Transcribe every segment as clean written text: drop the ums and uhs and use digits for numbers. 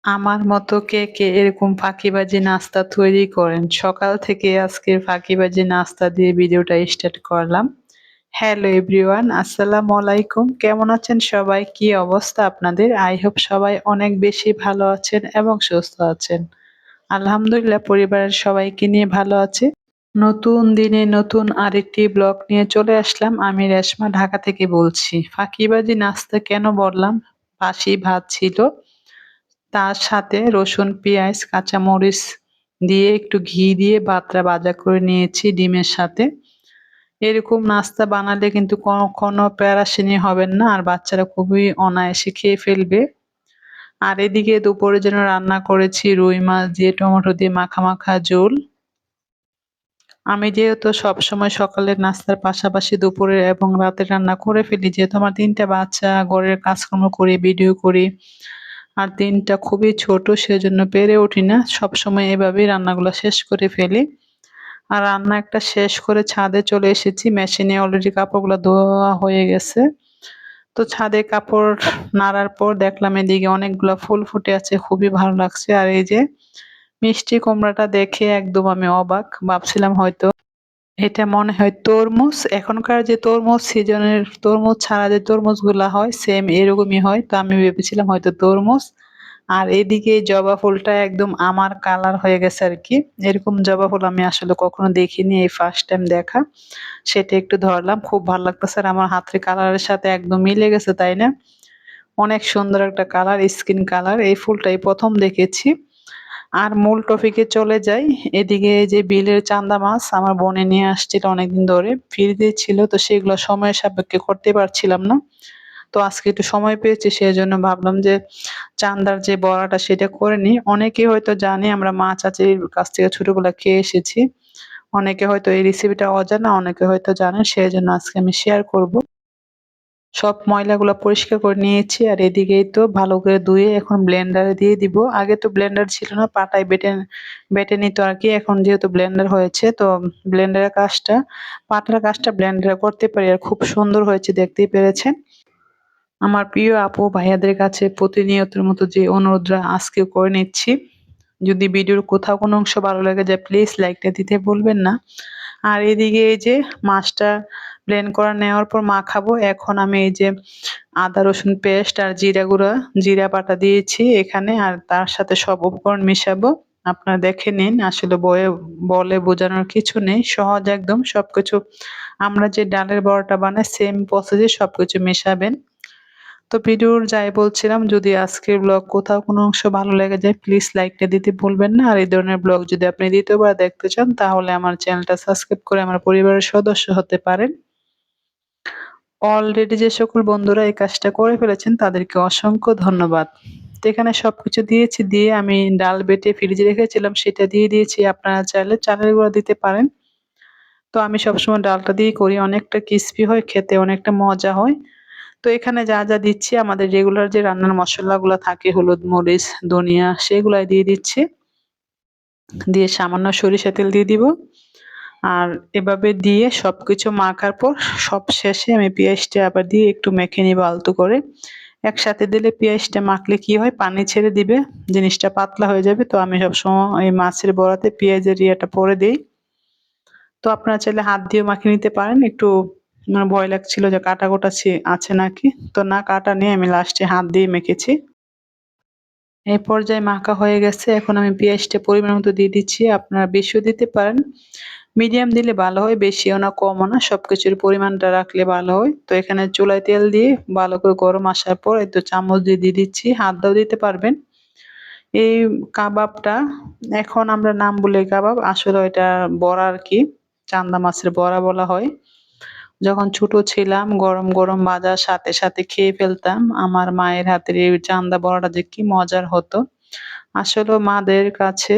আমার মতো কে, কে এরকম ফাঁকিবাজি নাস্তা তৈরি করেন? সকাল থেকে আজকের ফাঁকিবাজি নাস্তা দিয়ে ভিডিওটা স্টার্ট করলাম। হ্যালো এভরিওয়ান, আসসালামু আলাইকুম। কেমন আছেন সবাই? কি অবস্থা আপনাদের? আই হোপ সবাই অনেক বেশি ভালো আছেন এবং সুস্থ আছেন। আলহামদুলিল্লাহ পরিবারের সবাইকে নিয়ে ভালো আছি। নতুন দিনে নতুন আরেকটি ব্লগ নিয়ে চলে আসলাম। আমি রেশমা ঢাকা থেকে বলছি। ফাঁকিবাজি নাস্তা কেন বললাম? বাসি ভাত ছিল, তার সাথে রসুন, পেঁয়াজ, কাঁচামরিচ দিয়ে একটু ঘি দিয়ে ভাতটা ভাজা করে নিয়েছি ডিমের সাথে। এরকম নাস্তা বানালে কিন্তু কখনো প্যারাশিনি হবেন না, আর বাচ্চারা খুবই অনায়াসে খেয়ে ফেলবে। আর এদিকে দুপুরের জন্য রান্না করেছি রুই মাছ দিয়ে টমেটো দিয়ে মাখা মাখা ঝোল। আমি যেহেতু সবসময় সকালের নাস্তার পাশাপাশি দুপুরের এবং রাতের রান্না করে ফেলি, যেহেতু আমার ৩টা বাচ্চা, ঘরের কাজকর্ম করি, ভিডিও করি, আর দিনটা খুবই ছোট, সেজন্য পেরে উঠি না। সবসময় এভাবেই রান্নাগুলো শেষ করে ফেলি। আর রান্না একটা শেষ করে ছাদে চলে এসেছি। মেশিনে অলরেডি কাপড়গুলো ধোয়া হয়ে গেছে। তো ছাদে কাপড় নাড়ার পর দেখলাম এদিকে অনেকগুলা ফুল ফুটে আছে, খুবই ভালো লাগছে। আর এই যে মিষ্টি কুমড়াটা দেখে একদম আমি অবাক, ভাবছিলাম হয়তো এটা মনে হয় তরমুজ। এখনকার যে তরমুজ সিজনের তরমুজ ছাড়া যে তরমুজ গুলা হয় সেম এরকমই হয়, তো আমি ভেবেছিলাম হয়তো তরমুজ। আর এদিকে জবা ফুলটা একদম আমার কালার হয়ে গেছে আর কি। এরকম জবা ফুল আমি আসলে কখনো দেখিনি, এই ফার্স্ট টাইম দেখা। সেটা একটু ধরলাম, খুব ভালো লাগতেছে। আর আমার হাতের কালারের সাথে একদম মিলে গেছে, তাই না? অনেক সুন্দর একটা কালার, স্কিন কালার। এই ফুলটাই প্রথম দেখেছি। আর মূল টপিকে চলে যাই। এদিকে এই যে বিলের চান্দা মাছ আমার বোনে নিয়ে আসছিল অনেকদিন ধরে, ফ্রিজে ছিল, তো সেগুলো সময়ের সাপেক্ষে করতে পারছিলাম না। তো আজকে একটু সময় পেয়েছি, সেজন্য ভাবলাম যে চান্দার যে বড়াটা সেটা করে নিই। অনেকে হয়তো জানে, আমরা মা চাচির কাছ থেকে ছোটবেলা খেয়ে এসেছি। অনেকে হয়তো এই রেসিপিটা অজানা, অনেকে হয়তো জানেন, সেজন্য আজকে আমি শেয়ার করব। সব ময়লাগুলো পরিষ্কার করে নিয়েছি। আর এদিকেই তো ভালো করে ধুয়ে এখন ব্লেন্ডারে দিয়ে দিব। আগে তো ব্লেন্ডার ছিল না, পাটায় বেটে বেটে নিত আর কি। এখন যেহেতু ব্লেন্ডার হয়েছে, তো ব্লেন্ডারের কাজটা, পাটার কাজটা ব্লেন্ডারে করতে পারি। আর খুব সুন্দর হয়েছে, দেখতেই পেরেছেন। আমার প্রিয় আপু ভাইয়াদের কাছে প্রতিনিয়তের মতো যে অনুরোধটা আজকেও করে নিচ্ছি, যদি ভিডিওর কোথাও কোনো অংশ ভালো লাগে যায় প্লিজ লাইকটা দিতে ভুলবেন না। আর এদিকে এই যে মাছটা ব্লেন্ড করা নেওয়ার পর মাখাবো। এখন আমি এই যে আদা রসুন পেস্ট আর জিরা গুঁড়া, জিরা বাটা দিয়েছি এখানে, আর তার সাথে সব উপকরণ মিশাবো। আপনারা দেখে নিন, আসলে বয়ে বলে বোঝানোর কিছু নেই, সহজ একদম সবকিছু। আমরা যে ডালের বড়াটা বানাই সেম প্রসেসে সবকিছু মেশাবেন। তো ভিডিওর যাই বলছিলাম, যদি আজকের ব্লগ কোথাও কোনো অংশ ভালো লেগে যায় প্লিজ লাইকটা দিতে ভুলবেন না। আর এই ধরনের ব্লগ যদি আপনি দ্বিতীয়বার দেখতে চান তাহলে আমার চ্যানেলটা সাবস্ক্রাইব করে আমার পরিবারের সদস্য হতে পারেন। অলরেডি যে সকল বন্ধুরা এই কাজটা করে ফেলেছেন তাদেরকে অসংখ্য ধন্যবাদ। তো এখানে সবকিছু দিয়েছি, দিয়ে আমি ডাল বেটে ফ্রিজে রেখেছিলাম সেটা দিয়ে দিয়েছি। আপনারা চাইলে চালের গুঁড়া দিতে পারেন। তো আমি সবসময় ডালটা দিয়েই করি, অনেকটা ক্রিস্পি হয়, খেতে অনেকটা মজা হয়। তো এখানে যা যা দিচ্ছি, আমাদের রেগুলার যে রান্নার মশলাগুলো থাকে, হলুদ মরিচ ধনিয়া, সেগুলাই দিয়ে দিচ্ছি। দিয়ে সামান্য সরিষা তেল দিয়ে দিব। আর এভাবে দিয়ে সবকিছু মাখার পর সব শেষে আমি পেঁয়াজটা আবার দিয়ে একটু মেখে নিব আলতো করে। একসাথে দিলে পেঁয়াজটা মাখলে কি হয়, পানি ছেড়ে দিবে, জিনিসটা পাতলা হয়ে যাবে। তো আমি সবসময় এই মাছের বড়াতে পেঁয়াজের ইয়েটা পরে দিই। তো আপনারা চাইলে হাত দিয়েও মাখিয়ে নিতে পারেন। একটু মানে ভয় লাগছিল যে কাটা কোটা আছে নাকি, তো না, কাটা নিয়ে আমি লাস্টে হাত দিয়ে মেখেছি। এই পর্যায়ে মাখা হয়ে গেছে, এখন আমি পেঁয়াজটা পরিমাণ মতো দিয়ে দিচ্ছি। আপনারা বেশিও দিতে পারেন, মিডিয়াম দিলে ভালো হয়, বেশিও না কমও না, সবকিছুর পরিমাণটা রাখলে ভালো হয়। তো এখানে চুলায় তেল দিয়ে ভালো করে গরম আসার পর এই তো চামচ দিয়ে দিয়ে দিচ্ছি, হাত দিয়েও দিতে পারবেন। এই কাবাবটা এখন আমরা নাম বলি কাবাব, আসলে এটা বড়া আর কি। চান্দা মাছের বড়া বলা হয়। যখন ছোট ছিলাম গরম গরম ভাজার সাথে সাথে খেয়ে ফেলতাম। আমার মায়ের হাতের এই চান্দা বড়াটা যে কি মজার হতো। আসলে মাদের কাছে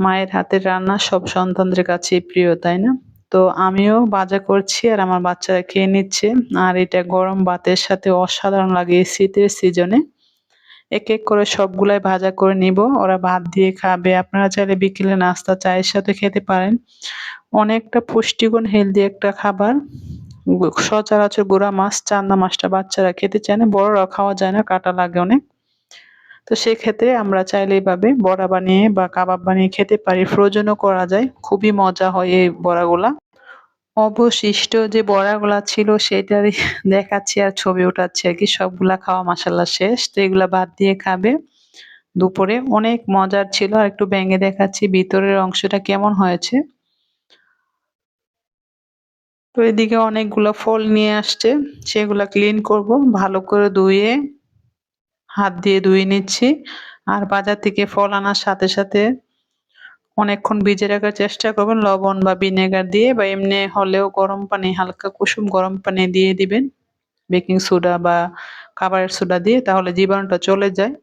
মায়ের হাতের রান্না সব সন্তানদের কাছেই প্রিয়, তাই না? তো আমিও ভাজা করছি আর আমার বাচ্চারা খেয়ে নিচ্ছে। আর এটা গরম ভাতের সাথে অসাধারণ লাগে এই শীতের সিজনে। এক এক করে সবগুলাই ভাজা করে নিব, ওরা ভাত দিয়ে খাবে। আপনারা চাইলে বিকেলে নাস্তা চায়ের সাথে খেতে পারেন। অনেকটা পুষ্টিগুণ হেলদি একটা খাবার। সচরাচর গুড়া মাছ চান্দা মাছটা বাচ্চারা খেতে চায় না, বড়রাও খাওয়া যায় না, কাটা লাগে অনেক। তো সেক্ষেত্রে আমরা চাইলে এভাবে বড়া বানিয়ে বা কাবাব বানিয়ে খেতে পারি, ফ্রোজেনও করা যায়, খুবই মজা হয় এই বড়াগুলা। অবশিষ্ট যে বড়াগুলা ছিল সেটারই দেখাচ্ছি আর ছবি ওঠাচ্ছি আর কি। সবগুলা খাওয়া মাশাআল্লাহ শেষ। তো এগুলা ভাত দিয়ে খাবে দুপুরে, অনেক মজার ছিল। আর একটু ভেঙে দেখাচ্ছি ভিতরের অংশটা কেমন হয়েছে। তো এদিকে অনেকগুলো ফল নিয়ে আসছে, সেগুলা ক্লিন করব ভালো করে ধুয়ে, হাত দিয়ে ধুয়ে নিচ্ছি। আর বাজার থেকে ফল আনার সাথে সাথে অনেকক্ষণ ভিজিয়ে রাখার চেষ্টা করবেন লবণ বা ভিনেগার দিয়ে, বা এমনি হলেও গরম পানি, হালকা কুসুম গরম পানি দিয়ে দিবেন বেকিং সোডা বা খাবারের সোডা দিয়ে, তাহলে জীবাণুটা চলে যায়।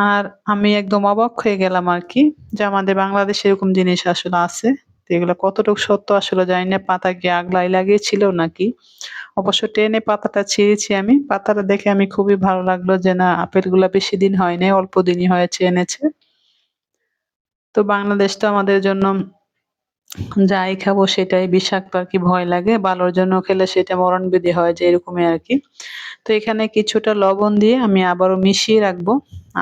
আর আমি একদম অবাক হয়ে গেলাম আর কি, যে আমাদের বাংলাদেশে এরকম জিনিস আসলে আছে। তো এগুলো কতটুকু সত্য আসলে জানি না, পাতা কি আগলাই লাগিয়েছিল নাকি। অবশ্য টেনে পাতাটা ছিঁড়েছি আমি, পাতাটা দেখে আমি খুবই ভালো লাগলো যে না, আপেলগুলা বেশি দিন হয় নাই, অল্প দিনই হয়েছে এনেছে। তো বাংলাদেশ তো আমাদের জন্য যাই খাবো সেটাই বিষাক্ত আর কি, ভয় লাগে। ভালোর জন্য খেলে সেটা মরণব্যাধি হয়, যে এরকমই আর কি। তো এখানে কিছুটা লবণ দিয়ে আমি আবারও মিশিয়ে রাখবো,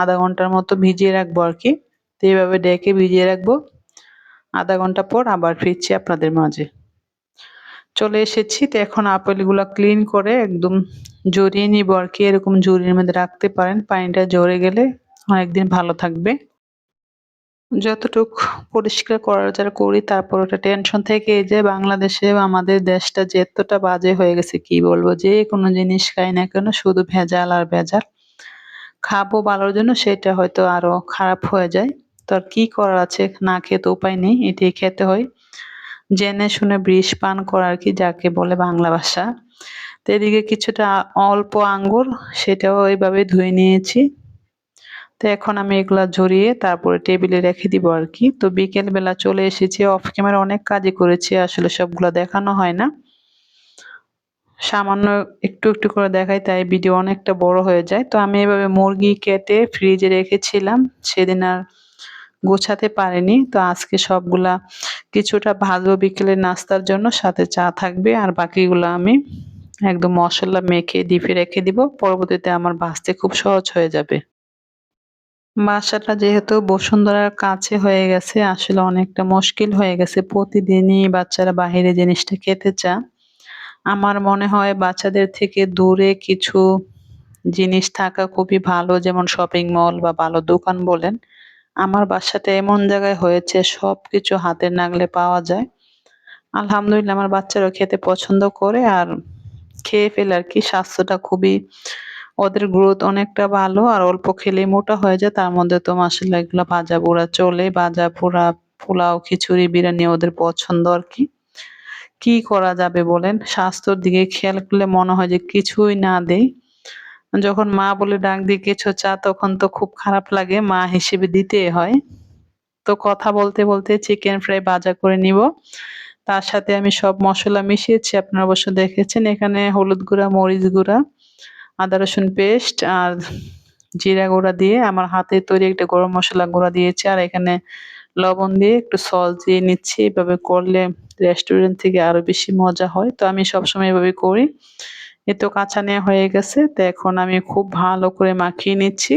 আধা ঘন্টার মতো ভিজিয়ে রাখবো আর কি। তো এইভাবে ডেকে ভিজিয়ে রাখবো, আধা ঘন্টা পর আবার ফিরছি আপনাদের মাঝে। চলে এসেছি। তো এখন আপেলগুলা ক্লিন করে একদম জড়িয়ে নিবো আর কি, এরকম ঝুড়ির মধ্যে রাখতে পারেন, পানিটা ঝরে গেলে অনেকদিন ভালো থাকবে। যতটুক পরিষ্কার করার যারা করি, তারপর ওটা টেনশন থেকে যে বাংলাদেশে আমাদের দেশটা যে এতটা বাজে হয়ে গেছে কি বলবো, যে কোনো জিনিস খাই না কেন শুধু ভেজাল আর ভেজাল। খাবো ভালোর জন্য, সেটা হয়তো আরো খারাপ হয়ে যায়। তো আর কি করার আছে, না খেয়ে তো উপায় নেই, এটাই খেতে হয়। জেনে শুনে বিষ পান করা আর কি, যাকে বলে বাংলা ভাষা। তো এদিকে কিছুটা অল্প আঙ্গুর, সেটাও এইভাবে ধুয়ে নিয়েছি। তো এখন আমি এগুলা ঝরিয়ে তারপরে টেবিলে রেখে দিব আর কি। তো বিকেল বেলা চলে এসেছি, অফ ক্যামেরা অনেক কাজই করেছি, আসলে সবগুলো দেখানো হয় না, সামান্য একটু একটু করে দেখাই, তাই ভিডিও অনেকটা বড় হয়ে যায়। তো আমি এভাবে মুরগি কেটে ফ্রিজে রেখেছিলাম, সেদিন আর গোছাতে পারিনি। তো আজকে সবগুলা কিছুটা ভাজবো বিকেলের নাস্তার জন্য, সাথে চা থাকবে। আর বাকিগুলো আমি একদম মশলা মেখে ডিপে রেখে দিব, পরবর্তীতে আমার ভাজতে খুব সহজ হয়ে যাবে। বাসাটা যেহেতু বসুন্ধরার কাছে হয়ে গেছে, আসলে অনেকটা মুশকিল হয়ে গেছে, প্রতিদিনই বাচ্চারা বাহিরে জিনিসটা খেতে চায়। আমার মনে হয় বাচ্চাদের থেকে দূরে কিছু জিনিস থাকা খুবই ভালো, যেমন শপিং মল বা ভালো দোকান বলেন। আমার বাসাটা এমন জায়গায় হয়েছে, সবকিছু হাতের নাগালে পাওয়া যায়। আলহামদুলিল্লাহ আমার বাচ্চারাও খেতে পছন্দ করে আর খেয়ে ফেলে আর কি। স্বাস্থ্যটা খুবই, ওদের গ্রোথ অনেকটা ভালো, আর অল্প খেলেই মোটা হয়ে যায়। তার মধ্যে তো মাশাআল্লাহ এগুলো ভাজা পোড়া চলে, ভাজা পোড়া, পোলাও, খিচুড়ি, বিরিয়ানি ওদের পছন্দ আর কি। কি করা যাবে বলেন, স্বাস্থ্যের দিকে খেয়াল করলে মনে হয় যে কিছুই না দেই। যখন মা বলে ডাক দিয়ে কিছু চা, তখন তো খুব খারাপ লাগে, মা হিসেবে দিতেই হয়। তো কথা বলতে বলতে চিকেন ফ্রাই ভাজা করে নিব। তার সাথে আমি সব মসলা মিশিয়েছি, আপনারা অবশ্য দেখেছেন। এখানে হলুদ গুঁড়া, মরিচ গুঁড়া, আদা রসুন পেস্ট আর জিরা গুঁড়া দিয়ে আমার হাতে তৈরি একটা গরম মশলা গুঁড়া দিয়েছি। আর এখানে লবণ দিয়ে একটু সস দিয়ে নিচ্ছি। এভাবে করলে রেস্টুরেন্ট থেকে আরো বেশি মজা হয়। তো আমি সবসময় এভাবে করি। এ তো কাঁচা নেওয়া হয়ে গেছে। তো এখন আমি খুব ভালো করে মাখিয়ে নিচ্ছি।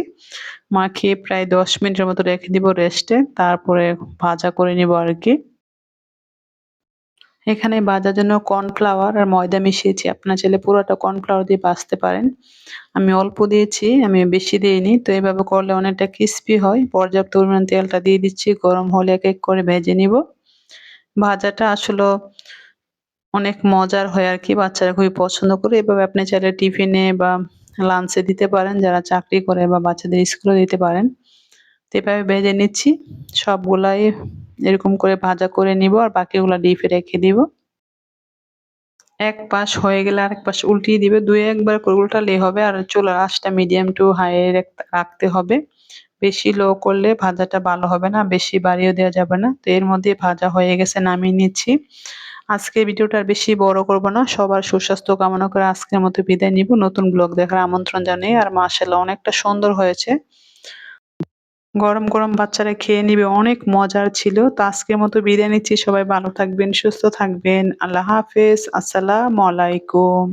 মাখিয়ে প্রায় 10 মিনিটের মতো রেখে দিব রেস্টে। তারপরে ভাজা করে নিব আর কি। এখানে ভাজার জন্য কর্নফ্লাওয়ার আর ময়দা মিশিয়েছি। আপনারা চাইলে পুরোটা কর্নফ্লাওয়ার দিয়ে ভাজতে পারেন। আমি অল্প দিয়েছি, আমি বেশি দিইনি। তো এভাবে করলে অনেকটা ক্রিস্পি হয়। পর্যাপ্ত পরিমাণ তেলটা দিয়ে দিচ্ছি। গরম হলে এক এক করে ভেজে নিব। ভাজাটা আসলেও অনেক মজার হয় আর কি, বাচ্চারা খুবই পছন্দ করে। এভাবে আপনি চাইলে টিফিনে বা লাঞ্চে দিতে পারেন, যারা চাকরি করে, বা বাচ্চাদের স্কুলে দিতে পারেন। তো এভাবে ভেজে নিচ্ছি। সবগুলাই এরকম করে ভাজা করে নিব, আর বাকিগুলা ডিপে রেখে দিব। এক পাশ হয়ে গেলে আরেক পাশ উল্টিয়ে দিবে। ২-১ বার করে উল্টালেই হবে। আর চুলার আঁচটা মিডিয়াম টু হাই এ রাখতে হবে। বেশি লো করলে ভাজাটা ভালো হবে না, বেশি বাড়িয়েও দেওয়া যাবে না। তো এর মধ্যে ভাজা হয়ে গেছে, নামিয়ে নিচ্ছি। আজকের ভিডিওটা আর বেশি বড় করব না। সবার সুস্বাস্থ্য কামনা করে আজকের মতো বিদায় নিব। নতুন ব্লগ দেখার আমন্ত্রণ জানাই। আর মাশাআল্লাহ অনেকটা সুন্দর হয়েছে। গরম গরম বাচ্চারা খেয়ে নিবে, অনেক মজার ছিল। তো আজকের মতো বিদায় নিচ্ছি। সবাই ভালো থাকবেন, সুস্থ থাকবেন। আল্লাহ হাফেজ। আসসালামু আলাইকুম।